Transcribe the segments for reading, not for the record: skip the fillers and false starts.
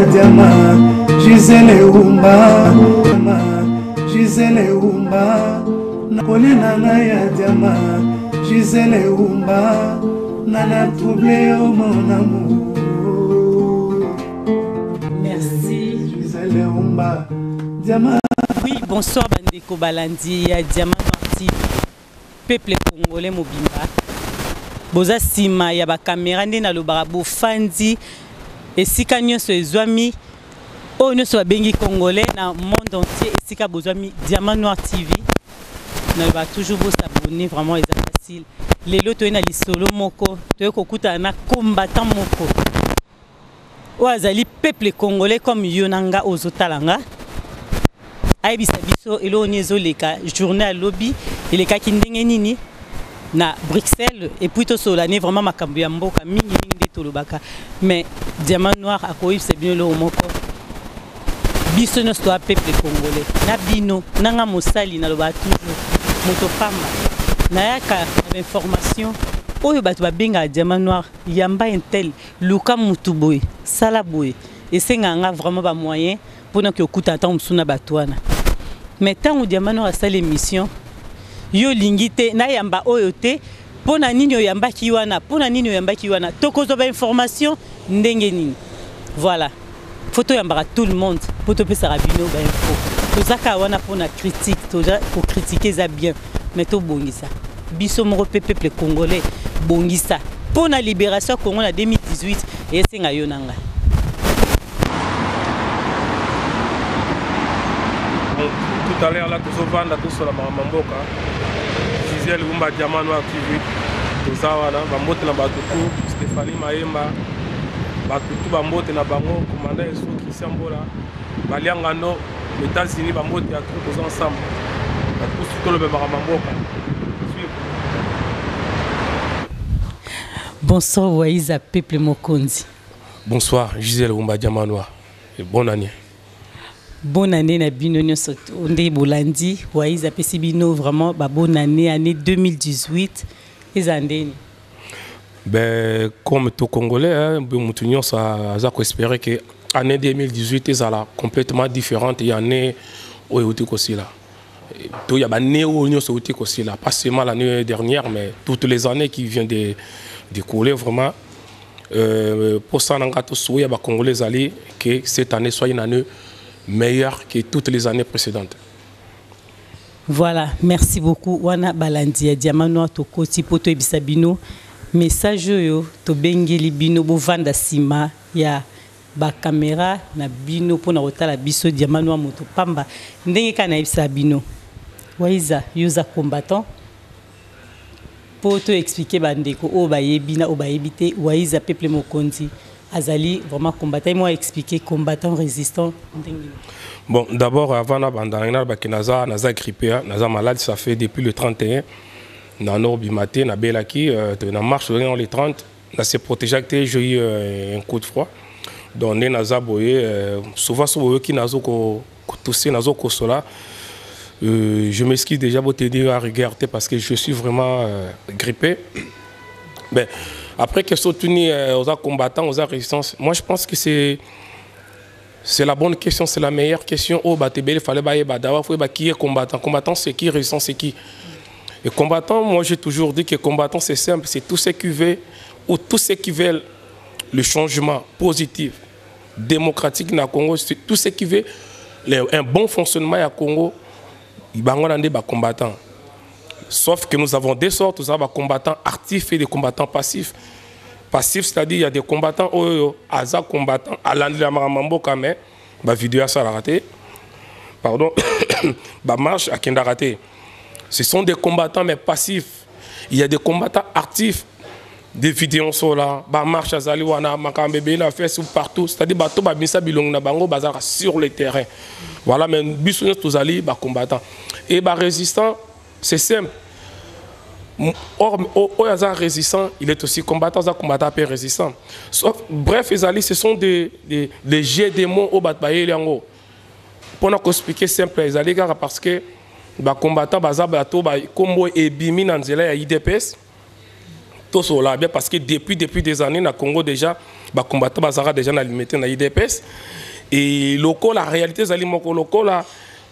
Diama, Gisele Umba, Gisele Umba, Nakolena ya Diama, Gisele Umba, Nana troublé au mon amour. Merci. Gisele Umba, Diama. Oui, bonsoir Bandeko Balandi, Diama Marti, peuple congolais mobimba. Boza sima ya ba caméra ndena lo barabo fandi esika nyonso ezwami oyo nyonso babengi congolais na monde entier esika bozwami Diamant Noir TV na ba toujours vous s'abonner vraiment c'est facile lelo to na lisolo moko to kokuta na combattant moko o azali peuple congolais comme yonanga ozotalanga ayebisa biso elo nyezo leka journée à lobby eleka kindenge nini na Bruxelles et puis tout cela n'est vraiment makambo ya mboka mingi mingi tolobaka mais Diamant Noir a koyi c'est bien le moko biso no sto peuple congolais na bino nanga mosali na loba toujours moto pamba na yaka information oyo bato babenga Diamant Noir yamba intel luka mutuboy sala boy et c'est nga vraiment ba moyen pour que okuta tant msuna batwana mais tant ou Diamant Noir a sa l'émission yo lingite na yamba oyote pona nini yamba kiwana pona nini yamba kiwana tokozo ba information ndenge nini voilà photo yamba tout le monde poto pesa rabino ba info tozaka wana pona critique toza ko critiquer ça bien mais to bongisa biso moko peuple congolais bongisa pona libération Congo en 2018 et senga yonanga tout à l'heure là tous vendre tout sur la mamboka Gisele Umba Diamant Noir TV tozawana bambote na batutu Stéphanie Maemba batutu bambote na bango commandant Yesu Christian Bola baliangano États-Unis bambote ya tous ensemble tous le même mamboka. Bonsoir Waïza peuple Mokonzi. Bonsoir Gisele Umba Diamant Noir et bonne année. Bonne année na bino nyonso onde bolandi Waïza pesi bino vraiment ba bonne année 2018 ezandeni. Ben comme tout congolais hein mutu nyonso aza ko espérer que année 2018 ezala complètement différente et année oyo uti là. Tout y a ba né oyo nyonso uti là pas seulement l'année dernière mais toutes les années qui viennent de couler vraiment pour ça nanga to souya ba congolais ali que cette année soit une année meilleur que toutes les années précédentes. Voilà, merci beaucoup. Wana balandi Diamant Noir tokoti poto ebisa bino message yo to bengeli bino bo vanda sima ya ba caméra na bino pona kotala biso Diamant Noir moto pamba ndenge kana ebisa bino. Waïza yoza combattant poto expliquer bandeko o bayebi na o bayebite Waïza peuple Mokonzi Azali vraiment combattant, moi expliquer combattant résistant. Bon, d'abord avant la bandana bakinaza naza grippé, naza malade, ça fait depuis le 31. Na no bimaté na belaki na marche dans les 30, na se protéger que j'ai eu un coup de froid. Donc naza boyé souvent souvent qui nazo ko tousser nazo ko sola. Je m'excuse déjà pour te dire à regarder parce que je suis vraiment grippé. Ben après que soutenu aux combattants, aux résistance, moi je pense que c'est la bonne question, c'est la meilleure question. Oh, il fallait qui est combattant. Combattant, c'est qui? Résistant, c'est qui? Et combattant, moi j'ai toujours dit que combattant, c'est simple. C'est tout ce qui veut, ou tout ce qui veut le changement positif, démocratique dans le Congo. C'est tout ce qui veut un bon fonctionnement au Congo. Il y a des combattants. Sauf que nous avons deux sortes, nous avons des combattants actifs et des combattants passifs. Passifs, c'est-à-dire il y a des combattants, Aza combattants, à l'Andlamambo Kame, ma vidéo ça l'a raté, pardon, ma marche à Kenda raté. Ce sont des combattants mais passifs. Il y a des combattants actifs, des vidéos sont là, ma marche à Zaliwana, ma Kambébé, la fesse partout, c'est-à-dire bateau, Babisa Bilong, Nabango, Bazar sur le terrain. Voilà, mais Bissounet, tous allés, combattants. Et résistant, c'est simple. Or, résistant, il est aussi combattant, combattant et résistant. Sauf, bref, ce sont des jets de mots au Batbaye. Pour nous expliquer simple, parce que les combattants, comme Ebimi Nanzela et IDPS, tout cela, parce que depuis des années, dans le Congo déjà, bah combattant bazara déjà na limité na IDPS et local la réalité zali moko local là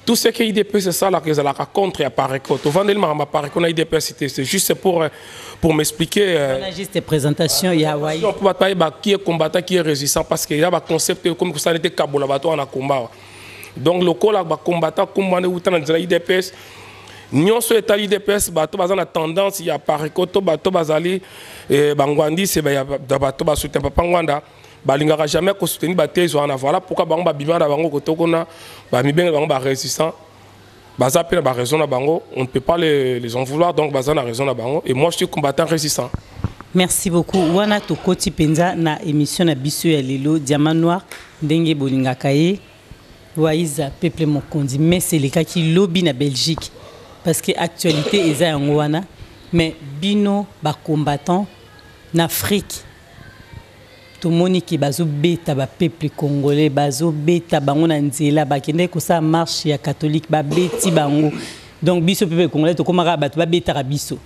tout ce qui est IDPS c'est ça là que ça la contre à Pareco to vendel ma Pareco na IDPS c'est juste pour m'expliquer on a juste des présentations ya Hawaii on peut pas bah qui est combattant qui est résistant parce que il y a un concept comme ça n'était Kabola bato en combat donc local là bah combattant comme on est outan na IDPS nyonso eta IDPS bato baza na tendance ya Pareco to bato bazali bangwandi c'est ba bato ba soutien papa ngwanda balingaka jamais ko soutenir ba thèse wana voilà pourquoi bango ba bima na bango kotokona ba mibenga bango ba résistant baza pe na ba raison na bango on ne peut pas les en vouloir donc baza na raison na bango et moi je suis combattant résistant. Merci beaucoup wana tokoti penza na émission na biso ya lelo Diamant Noir ndenge bolingaka ye Waiza peuple mokondi mais c'est le cas qui lobby na Belgique parce que actualité eza yango wana mais bino ba combattant na Afrique tout moni ki bazo beta ba peuple congolais bazo beta bango na nzela ba kende ko sa marche ya catholique ba beti bango donc biso peuple congolais to komaka bato ba beta ka biso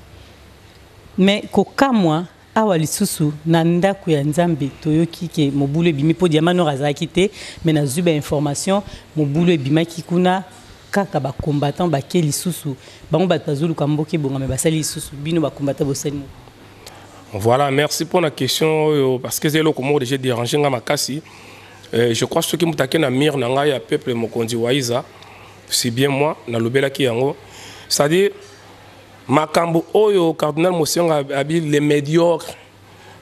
mais ko kamwa awa lisusu na ndako ya nzambe toyoki ke mobulu ebimi po Diamant Noir azaki te mais na zuba information mobulu ebimaki kuna kaka ba combattant ba ke lisusu bango bato bazulu kamboke bonga me basali lisusu bino ba combattant bosali. Voilà, merci pour la question parce que c'est là comment déjà dérangé nga makasi. Je crois que ce qui m'attaque na mir na nga ya peuple mokondi Waiza c'est bien moi na lobela ki yango. C'est-à-dire makambo oyo cardinal Mosenga abi les médiocres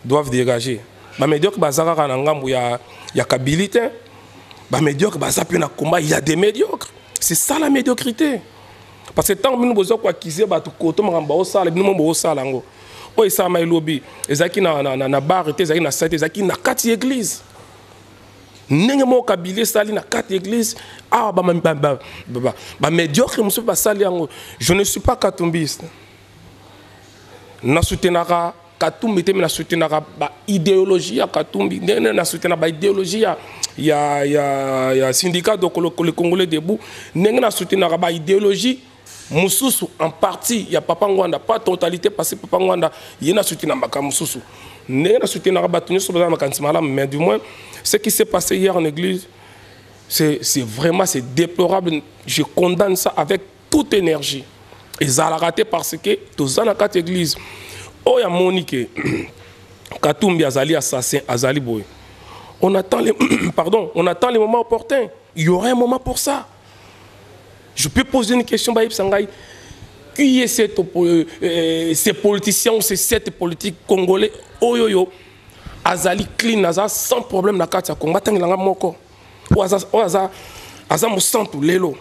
doivent dégager. Ba médiocre bazaka na ngambu ya kabilité. Ba médiocre bazapi na combat, il y a des médiocres. C'est ça la médiocrité. Parce que tant que nous besoin quoi kiser ba to koto mangamba o sala bino mo sala ngo. O ça ma lobby ezaki na bar ezaki na site ezaki na kati église. Nenge mo kabile sali na kati église ah ba médiocre muso ba sali yango. Je ne suis pas katumbiste. Na soutenaka Katumbi te na soutenaka ba idéologie ya Katumbi na soutenaka ba idéologie ya syndicat de le Congolais debout nenge na soutenaka ba idéologie mususu en partie ya Papa Ngwanda pas totalité parce que Papa Ngwanda yena soutenaka maka mususu nenge na soutenaka ba tunyo soba makantima là mais du moins ce qui s'est passé hier en église c'est vraiment c'est déplorable je condamne ça avec toute énergie et ça a raté parce que tous dans la quatre église oh ya Monique Katumbi azali assassin azali boy on attend les pardon on attend les moments opportuns il y aura un moment pour ça je peux poser une question Baïb Sangai qui est ces politiciens ces sept politiques congolais oh yo azali clean aza sans problème na kati ya Congo batangela moko o aza mosantu lelo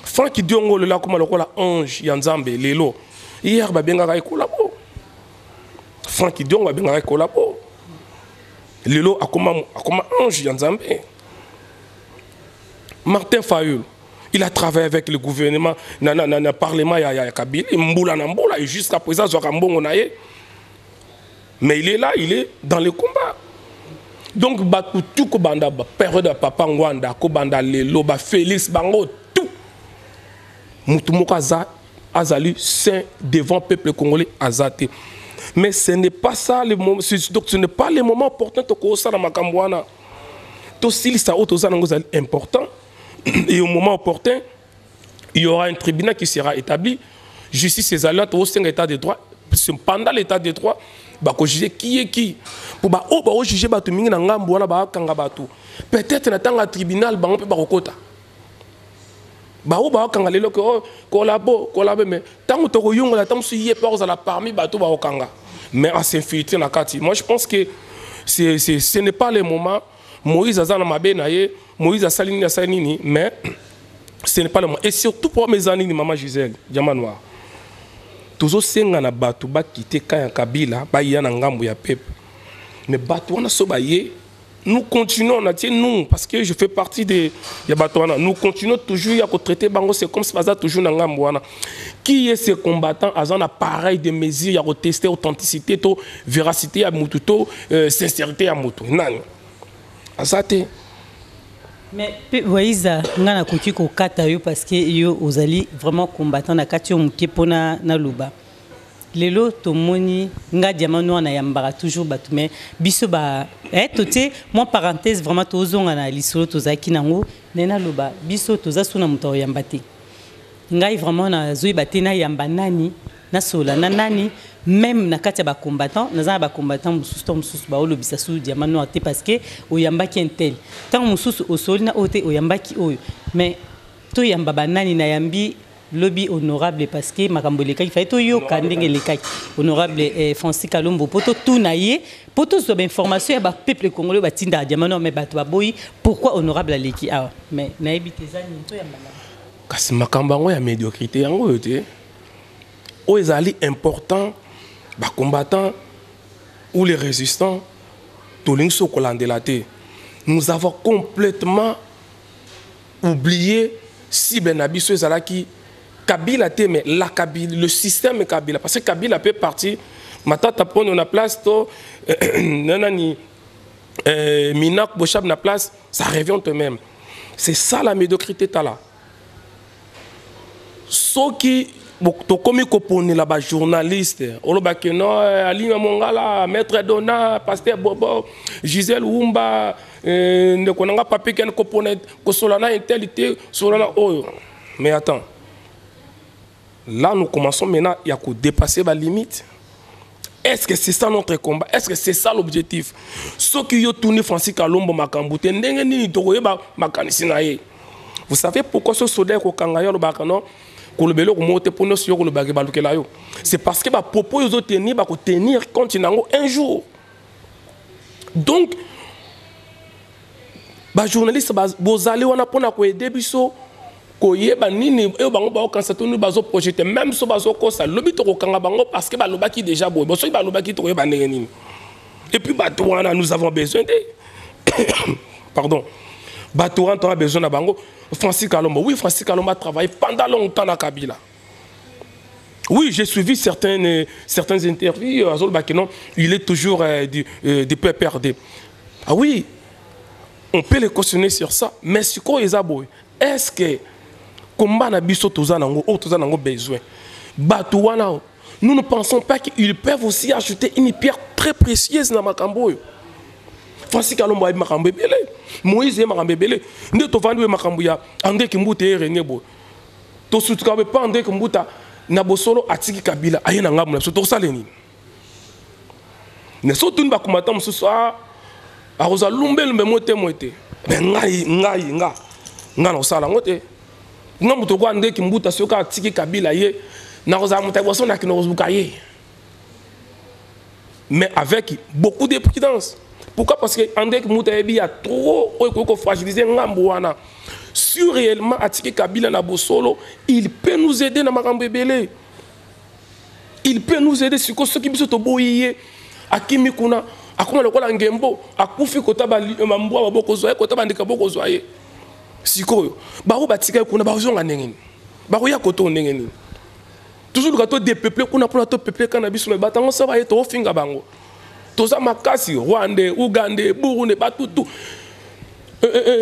Franck Diongo le la comme lokola ange ya Nzambe lelo hier ba bengaka ekolabo Franck Diongo ba bengaka ekolabo lelo akoma ange ya Nzambe. Martin Fayulu il a travaillé avec le gouvernement na parlement ya Kabila mbula na mbula et jusqu'à présent zo kambongo na ye mais il est là il est dans le combat. Donc tout ko banda période de Papa Ngwanda ko banda lelo ba Félix bango tout mutu moko azali saint devant le peuple congolais azate mais ce n'est pas ça le moment donc ce n'est pas le moment opportun to ko sala makambo wana to sili sa auto zanango zali important et au moment opportun il y aura un tribunal qui sera établi justice ezali to senga état de droit pendant l'état de droit ba ko juger qui est qui pour ba o ba o juger ba to mingi na ngambo wana ba kanga bato peut-être na tanga tribunal ba on peut ba kokota ba o ba kanga lelo ko kolabo mais tant to ko yongola tant su yé par la parmi bato ba okanga mais à s'infiltrer na kati moi je pense que ce n'est pas le moment Moïse azana mabe na ye Moïse asalini na salini mais ce n'est pas le moment et surtout pour mes amis maman Gisèle Diamant Noir toujours senga na bato ba quitter Kaya Kabila ba ya na ngambo ya peuple mais bato wana so ba ye nous continuons on a dit nous parce que je fais partie de ya bato wana nous continuons toujours à traiter bango c'est comme si ça toujours na ngambo wana qui est ces combattants azan appareil de mesures ya tester authenticité to véracité ya mutu to sincérité ya mutu nani azate mais Waiza ngana koki ko kata yo parce que yo ozali vraiment combattant na kati yo muke pona na luba lelo tomoni nga diamano na yambara toujours batu mais biso ba toté moi parenthèse vraiment tozonga na lisolo tozaki nango nena loba biso tozasuna muto yambate ngai vraiment na zoi batena yamba nani na sola na nani même na kati ba combattant na ba combattant mususu ba olobisa su diamano ate parce que oyambaki intel tant mususu osoli na ote oyambaki oyo mais to yamba banani na yambi lobby honorable parce que makambo lekaki fa to yo kandenge lekaki honorable Francis Kalombo poto tout naie poto so ba information ya ba peuple congolais ba tinda diamano mais bato ba boyi pourquoi honorable aleki ah mais na ebite zani to yamba kasi makambo ngo ya médiocrité yango yote o ezali important ba combattants ou les résistants to lingso kolandela te nous avons complètement oublié cible na biso ezalaki Kabila te mais la Kabila le système Kabila parce que Kabila peut partir matata pone na place to nanani Minak Bochab na place ça revient tout même c'est ça la médiocrité tala soki to komi ko pone la ba journaliste oloba que non Aline Mongala maître Dona pasteur Bobo Gisèle Wumba ne konanga papier ken ko pone ko solana intelité solana oyo mais attends. Là, nous commençons maintenant à dépasser la limite. Est-ce que c'est ça notre combat? Est-ce que c'est ça l'objectif? Ce qui ont tourné Francis Kalombo Makambouté, vous savez pourquoi ce soldat au Kangayo le Bakano, c'est parce que les propos ils ont tenir compte un jour. Donc, les journalistes, vous allez on a pour aider biso. Koyeba nini e bango ba okansa tonu bazo projeter même so bazo kosa lobi to kokanga bango parce que ba lobaki déjà boy bo so ba lobaki to koyeba nini et puis batouana nous avons besoin de pardon batouana on a besoin de bango Francis Kalombo oui Francis Kalombo a travaillé pendant longtemps na Kabila oui j'ai suivi certaines interviews Azol Bakeno il est toujours du PPRD ah oui on peut le cautionner sur ça mais ce qu'on est boy est-ce que combat na biso tozanango o tozanango besoin batouana nous ne pensons pas qu'ils peuvent aussi ajouter une pierre très précieuse dans makambo yo Francis Kalombo ay makambo belé Moïse ay makambo belé nde to vandu makambo ya André Kimbuta renebo to sutuka be pas André Kimbuta na bosolo atiki Kabila ayena ngamu na so to saleni ne so tun ba kumata mususu a rosa lumbel me mote mais ngai nga na osala ngote nga muto kwa André Kimbuta soka atiki Kabila ye na rosa mutaboso na kinozuka ye mais avec beaucoup de prudence. Pourquoi? Parce que André Kimbuta a trop fragilisé Ngambouana. Si réellement attiquer Kabila na Bosolo, il peut nous aider dans Makambo Belé. Il peut nous aider sur ce qui est boyé. Akimi kuna, akuma le kola ngembo, akufi kota ba mambwa boko zoye, kota ba ndika boko zoye. Siko, baro batika kuna baro zonga nengeni. Baro ya koto nengeni. Toujours le gâteau des peuples qu'on a pour le peuple cannabis mais batango ça va être au finga bango. Toza makasi Rwanda, Ouganda, Burundi, batutu.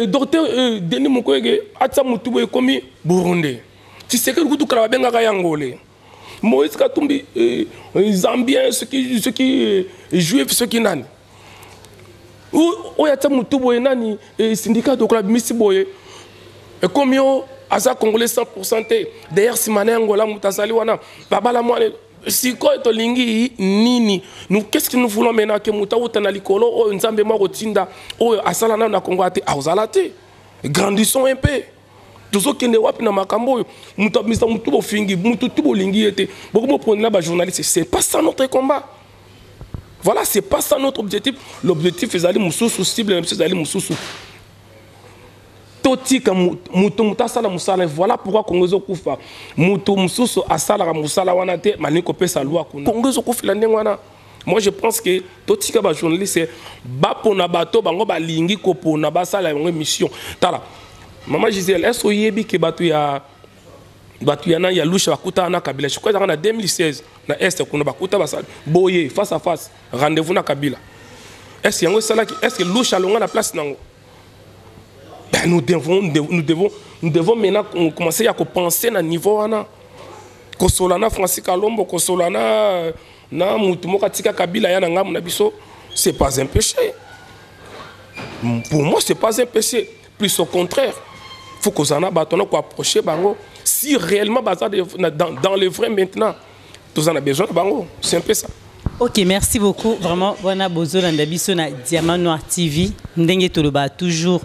Docteur Denis Mukwege atsa mutubo komi Burundi. Tu sais que le goût kala benga kayangole. Moïse Katumbi Zambien ceux qui juifs ceux qui nani. Ou yatsa mutubo nani syndicat de club misiboye. Et comme yo Asa Congolais 100%. D'ailleurs, si mané Angola mutasali wana, baba la moine, si quoi to lingi nini, nous qu'est-ce que nous voulons maintenant que mutaouta na likolo, o nzambe mo rotinda, o asala na Congo ate, auzalate. Grandissons un peu. Tous ceux qui ne wapi na makambo, mutabisa mutubo fingi, mutubo lingi ete. Beaucoup mo prendre là ba journaliste, c'est pas ça notre combat. Voilà, c'est pas ça notre objectif. L'objectif est d'aller mususu cible, même si d'aller mususu. Totika muto mutasala musala voilà pourquoi Kongozo kufa muto mususu asala musala wana te maniko pesa loi kuna Kongozo kufila ndengwana. Moi je pense que totika ba journaliste ba pona bato bango ba lingi ko pona basala une mission tala maman Gisèle est-ce que yebi ke bato ya na ya lusha bakuta na Kabila je crois en 2016 na est kuna bakuta basala boye face à face rendez-vous na Kabila est-ce yango sala est-ce que lusha longa na place nango. Ben nous devons maintenant commencer à penser à niveau. Kosolana Francis Kalombo, Kosolana na Mutumoka Tika Kabila ya na ngamu na biso, c'est pas un péché. Pour moi, c'est pas un péché. Plus au contraire, il faut qu'on ait bâtonné pour approcher Bango. Si réellement dans le vrai maintenant, tous en a besoin de Bango. C'est un peu ça. Ok, merci beaucoup. Vraiment, on a besoin de biso na Diamant Noir TV. Ndenge toloba toujours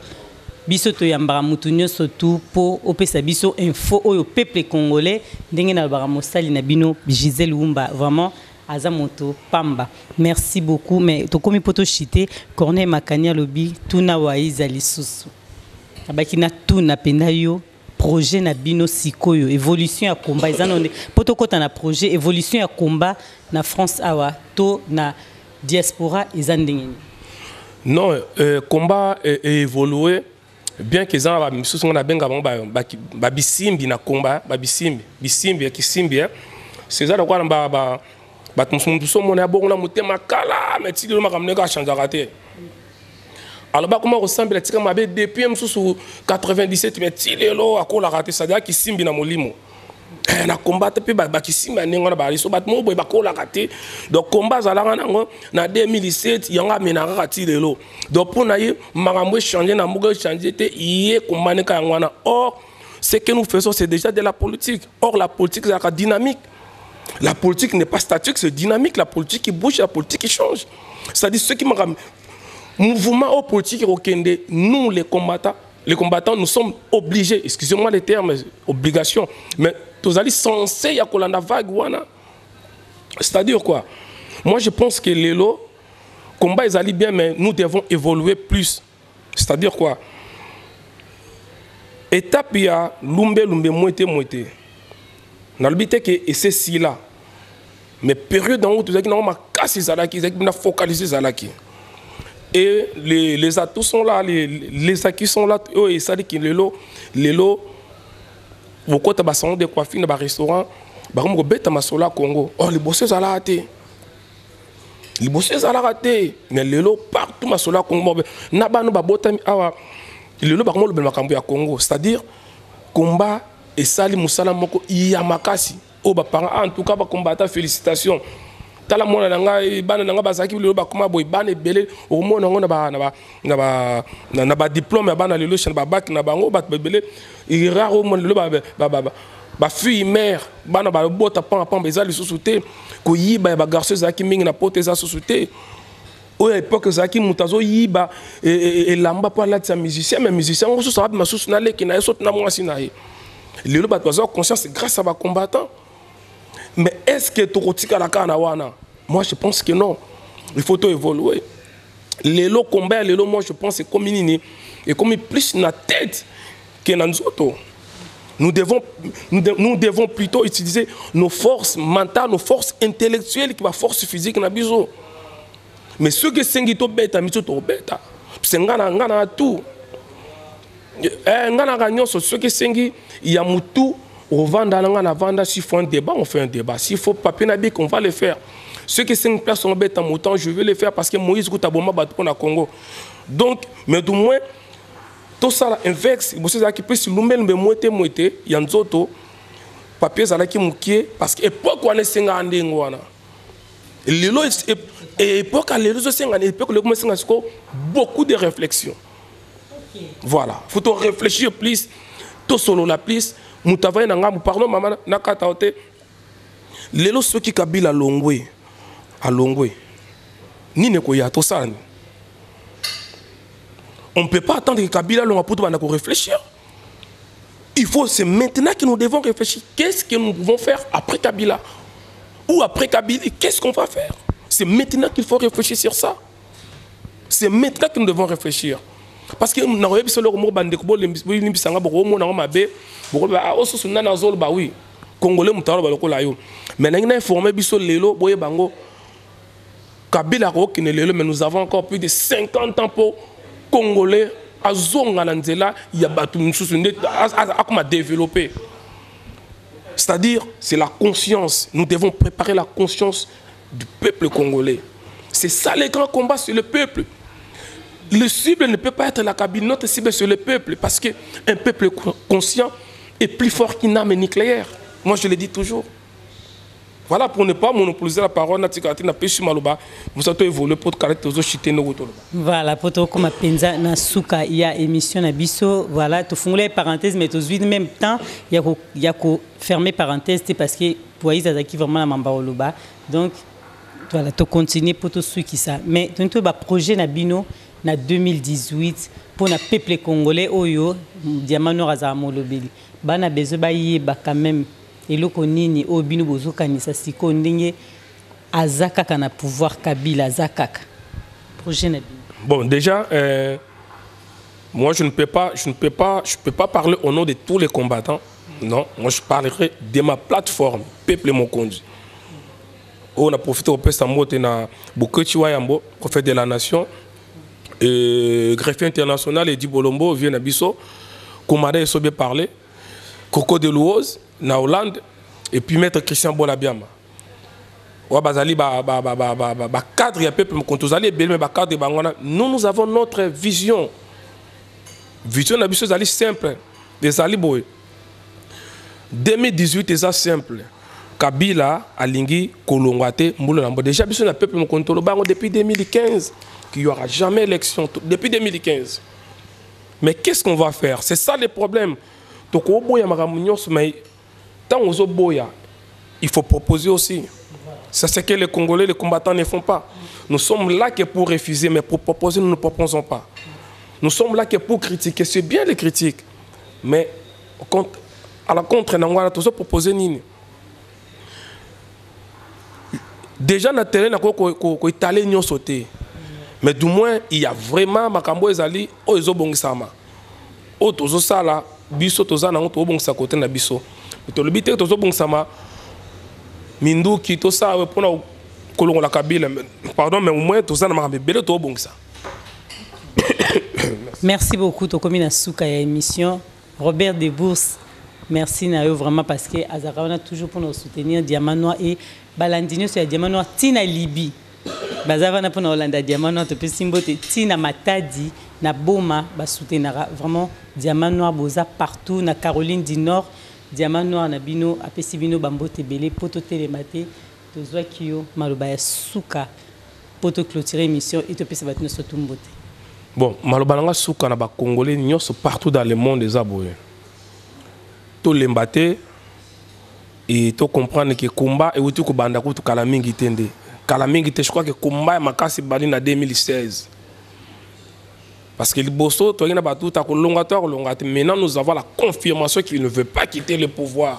biso to yambara mutunyo surtout pour opesa biso info au peuple congolais. Ndenge na bara mosali na bino Gisèle Wumba. Vraiment Azamoto Pamba. Merci beaucoup. Mais to komi poto chité Corneille Makania lobi tuna waiza lisusu. Abakina tuna penda yo projet na bino sikoyo évolution ya combat ezanone poto kota na projet évolution ya combat na France awa to na diaspora ezandengeni. Non, combat est évolué bien que ça va misusu na benga ba bisimbi na combat ba bisimbi ya kisimbi c'est ça quoi ba tumsumu so mona bongo na mutema kala mais ti le makamne ka changer raté. Alors bah comment ressemble la tika mabe depuis sous 97 mais tilelo akola raté ça dire kisimbi na molimo na combat pe ba kisimbi nengo na ba so bat mo boy ba kola raté donc combat za la nango na 2017 yanga mena raté lelo donc pour na ye makambo changer na mugo changer te yé combat ne ka ngwana. Or ce que nous faisons c'est déjà de la politique. Or la politique c'est dynamique. La politique n'est pas statique, c'est dynamique. La politique qui bouge, la politique qui change. C'est-à-dire ceux qui me mouvement au politique Rokende, nous les combattants, nous sommes obligés, excusez-moi les termes, obligation, mais tous allez censés y a kolanda vague wana. C'est-à-dire quoi? Moi je pense que les lots combat ils allaient bien, mais nous devons évoluer plus. C'est-à-dire quoi? Étape il y a lumbe moite. Dans le but que c'est si là, mais période dans où tu as dit non ma casse zalaki, tu as focalisé zalaki. Et les atouts sont là, les acquis sont là. Et ça dit que les lots, vos côtés de salon de coiffure, de restaurant, comme bête à sola Congo. Oh les bosseurs à la raté, les bosseurs à la raté. Mais les lots partout ma sola Congo. Naba no babota awa. Les lots par contre le makambo ya Congo. C'est-à-dire combat et sali musala moko yamakasi. Oh bah en tout cas bah combattant félicitations. Tala mona nanga bana nanga bazaki le ba kuma boy bana belé au mona ngona na ba diplôme bana le chen ba bac na bango ba belé il rare au monde le ba fille mère bana ba bota pan bezali sous-souté ko yiba ba garçon zaki mingi na pote za sous-souté. Au époque zaki mutazo yiba et lamba pour la musicien mais musicien on se sabe ma sous na le ki na sot na moi sinaye. Le ba conscience grâce à ba combattant. Mais est-ce que tu as la canawana? Moi, je pense que non. Il faut tout évoluer. Les lots combat, les lots, moi, je pense, c'est comme une et comme plus dans la tête que dans nous autres. Nous devons plutôt utiliser nos forces mentales, nos forces intellectuelles, qui va force physique na biso. Mais ceux qui sont bêta, mais tout bêta. C'est ngana tout. Ngana gagnon sur ceux qui sont il y a mutu. Au vendre, s'il faut un débat, on fait un débat. S'il faut papier nabique, on va le faire. Ceux qui sont personnes bêtes en mouton, je vais le faire parce que Moïse Goutaboma bat pour le Congo. Donc, mais du moins, tout ça inverse. Vous savez qui peut se lumber le moite, il y a un autre papier à la qui moukier parce que époque on est 50 ans. Époque à l'époque 50 époque le commence à beaucoup de réflexions. Voilà, faut réfléchir plus, tout solo la plus. Moutavaye nanga pardon maman nakata ote lelo soki Kabila longwe ni ne ko ya to ça. On ne peut pas attendre que Kabila longa pour réfléchir. Il faut c'est maintenant que nous devons réfléchir. Qu'est-ce que nous pouvons faire après Kabila ou après Kabila, qu'est-ce qu'on va faire? C'est maintenant qu'il faut réfléchir sur ça. C'est maintenant que nous devons réfléchir. Parce que nous avons besoin de nous bande ko limbisanga boko mo na mabe boko ba osusu na nazolo ba oui congolais mutalo ba lokola yo mais na informer biso lelo boye bango Kabila ko kine lelo mais nous avons encore plus de 50 ans pour congolais azonga na nzela ya batu mususu nde akoma développer. C'est-à-dire c'est la conscience, nous devons préparer la conscience du peuple congolais. C'est ça les grands combats sur le peuple. Le cible ne peut pas être la Kabila, notre cible sur le peuple, parce qu'un peuple conscient est plus fort qu'une arme nucléaire. Moi, je le dis toujours. Voilà, pour ne pas monopoliser la parole, vous avez évolué pour caractère aux chiter nos retours. Voilà, pour toi, comme penza na suka, il y a émission na biso, voilà, tu fais les parenthèses, mais tu en même temps, il y a que fermer parenthèse, parce que pour ils qui vraiment la mamba oloba. Donc, voilà, tu continues pour tout ceux qui ça. Mais tu as un projet na bino na 2018 pour le peuple congolais, oyo, diamant noir azamo lobeli. Ba na besoin ba yeba quand même. Et le konini au bino bozo kanisa siko ndenge azaka na pouvoir Kabila azaka projet na bino. Bon, déjà moi je peux pas parler au nom de tous les combattants. Non, moi je parlerai de ma plateforme Peuple Mokonzi. On a profité au pesta mote na Bokoti Wayambo, prophète de la nation, greffier international et Dibolombo vient à Bisso, Komada et Sobé parler, Coco de Louose na Hollande et puis maître Christian Bolabiama. Wa bazali ba cadre ya peuple Mokonzi belme ba cadre bangona. Nous avons notre vision. Vision na biso zali simple. Des ali boy. 2018 est simple. Kabila alingi kolongate mbulo nambo. Déjà biso na peuple Mokonzi bango depuis 2015 qu'il y aura jamais élection depuis 2015. Mais qu'est-ce qu'on va faire? C'est ça le problème. Donc au boya maramunyoso mais tant aux boya, il faut proposer aussi. C'est ce que les Congolais, les combattants ne font pas. Nous sommes là que pour refuser, mais pour proposer, nous ne proposons pas. Nous sommes là que pour critiquer. C'est bien les critiques. Mais à la contre, nous avons toujours proposé nini. Déjà, dans le terrain, nous avons étalé nous sauter. Mais du moins, il y a vraiment Makambo Ezali, Oezo Bongisama. Otozo Sala, Biso Toza, Nango Bongsa côté na Biso. Mais le but est Ozo Bongisama. Mindu qui tout ça pour nous colon la Kabila pardon mais au moins tout ça n'a pas belé tout bon ça. Merci beaucoup to comme na suka ya émission Robert Debourse. Merci na yo vraiment parce que Azara on a toujours pour nous soutenir Diamant Noir et Balandino sur Diamant Noir Tina Libi. Bazava na pour nous Hollande Diamant Noir to pe simbote Tina Matadi na Boma ba soutenir vraiment Diamant Noir boza partout na Caroline du Nord. Diamant Noir na bino apesi bino bambote belé poto télématé tozwa kiyo maloba ya suka poto clôturer émission et to pesa batino soto mbote. Bon, maloba nga suka na ba congolais nyonso partout dans le monde des aboye. To lembaté et to comprendre que combat et outi ko banda ko to kala mingi tende. Kala mingi te je crois que combat makasi bali na 2016. Parce que le bosso, maintenant nous avons la confirmation qu'il ne veut pas quitter le pouvoir.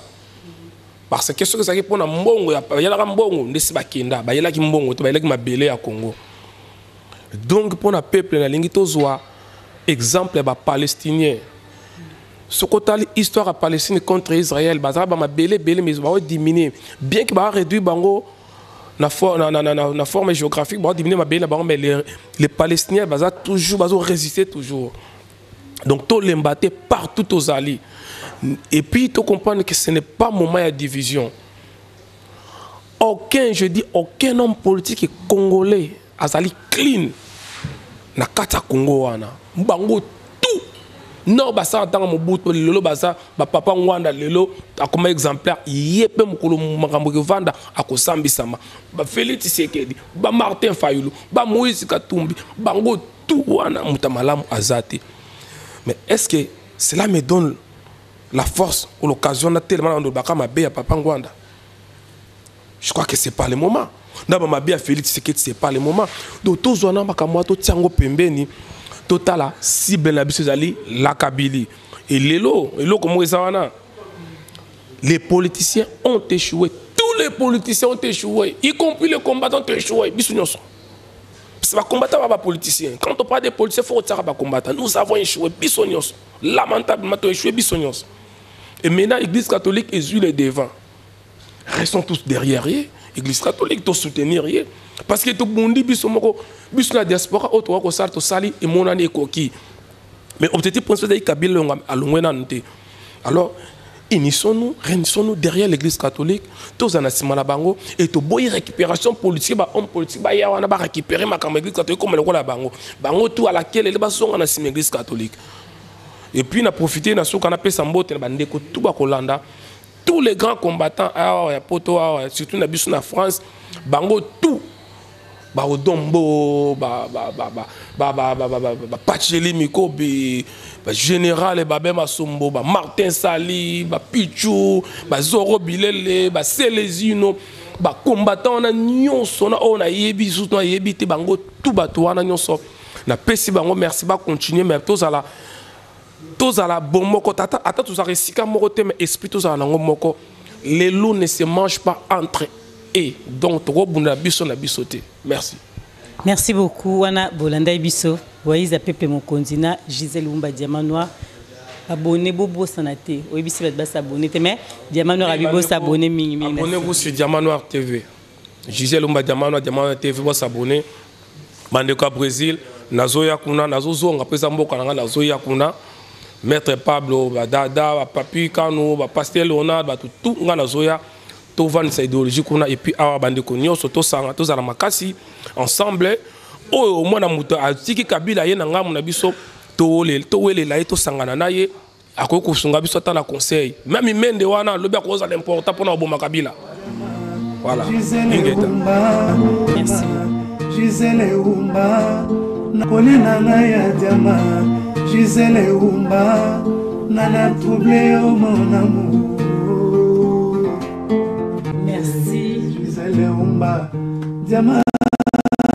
Parce que ce que ça fait pour Mbongo, il y a la Mbongo, il y a la Mbongo, il y a la Mbélé à Congo. Donc pour le peuple, il y a exemple des Palestiniens. Ce côté l'histoire à Palestine contre Israël, il y a Belé, mais il va diminuer. Bien qu'il va réduire Bango. Na forme géographique, mais les Palestiniens ont toujours résisté toujours. Donc tout l'embatté partout aux alliés. Et puis tu comprends que ce n'est pas moment de division. Aucun homme politique congolais azali clean na kata Congo wana. Bango tout. Non basa tanga mobuto lelo basa ba papa ngwanda lelo akoma exemplaire yepe mukolo makambo ke vanda akosambisama ba Félix Tshisekedi ba Martin Fayulu ba Moïse Katumbi bango tout wana mutamalamu azati. Mais est-ce que cela me donne la force ou l'occasion de tellement de bakama be ya papa ngwanda? Je crois que c'est pas le moment. D'abord ma be Félix Tshisekedi c'est pas le moment. Donc tous wana makamwa to tiango pembeni. Total, cible la bisozali la Kabylie. Et comment les politiciens ont échoué. Tous les politiciens ont échoué, y compris les combattants ont échoué. C'est pas combattant, pas politicien. Quand on parle des politiciens, il faut que les combattants. Nous avons échoué, bisognos. Lamentablement, nous avons échoué, bisognos. Et maintenant, l'Église catholique est sur les devants. Restons tous derrière. L'Église catholique doit soutenir. Parce que tout le monde dit que la diaspora est sali et mon année coquille. Mais objectif principal est Kabila à l'Ongwenante. Alors, réunissons-nous derrière l'Église catholique, tous en assimala bango, et tout boy récupération politique, homme politique, on a récupéré ma l'Église catholique comme le roi bango. Bango tout à laquelle les basons en assimala l'Église catholique. Et puis on a profité de ce qu'on appelle Sambote, tout Bakolanda. tous les grands combattants, surtout en France, bango tout. Odombo, Pacheli Mikobi, Général Babé Masombo, Martin Sali, Pichou, Zoro Bilele, Selezino, combattant na nyonso na on a yebi surtout yebi te bango tout bato na nyonso na pesi bango merci ba continuer mais tous à la bon moko tata ata tous à resika moko te mais esprit tous à nango moko les loups ne se mangent pas entre et donc robunda biso na bisoté merci. Merci beaucoup wana bolanda biso Waiza Pepe Mokondina Gisèle Lumba Diamant Noir abonnez bobo sanate oyebisi bat bas abonné mais Diamant Noir abibo s'abonner mingi. Abonnez-vous sur Diamant Noir TV. Gisèle Lumba Diamant Noir TV vous s'abonner. Bandeko Brésil nazoya kuna nazozonga pesa mboka nanga nazoya kuna Maître Pablo Dada Papi Kano Pasteur Leonard tout nga nazoya to vendre sa idéologie kuna et puis awa bandeko nyonso to sanga to zala makasi ensemble au moins na muto atiki Kabila ye na ngamu na biso to wele la to sangana na ye akoko sunga biso ta na conseil même mende wana lobi akoza l'important pour na oboma Kabila voilà ingeta merci Gisèle Umba nakolena na ya diama Gisèle Umba nana troublé au mon amour merci Gisèle Umba diama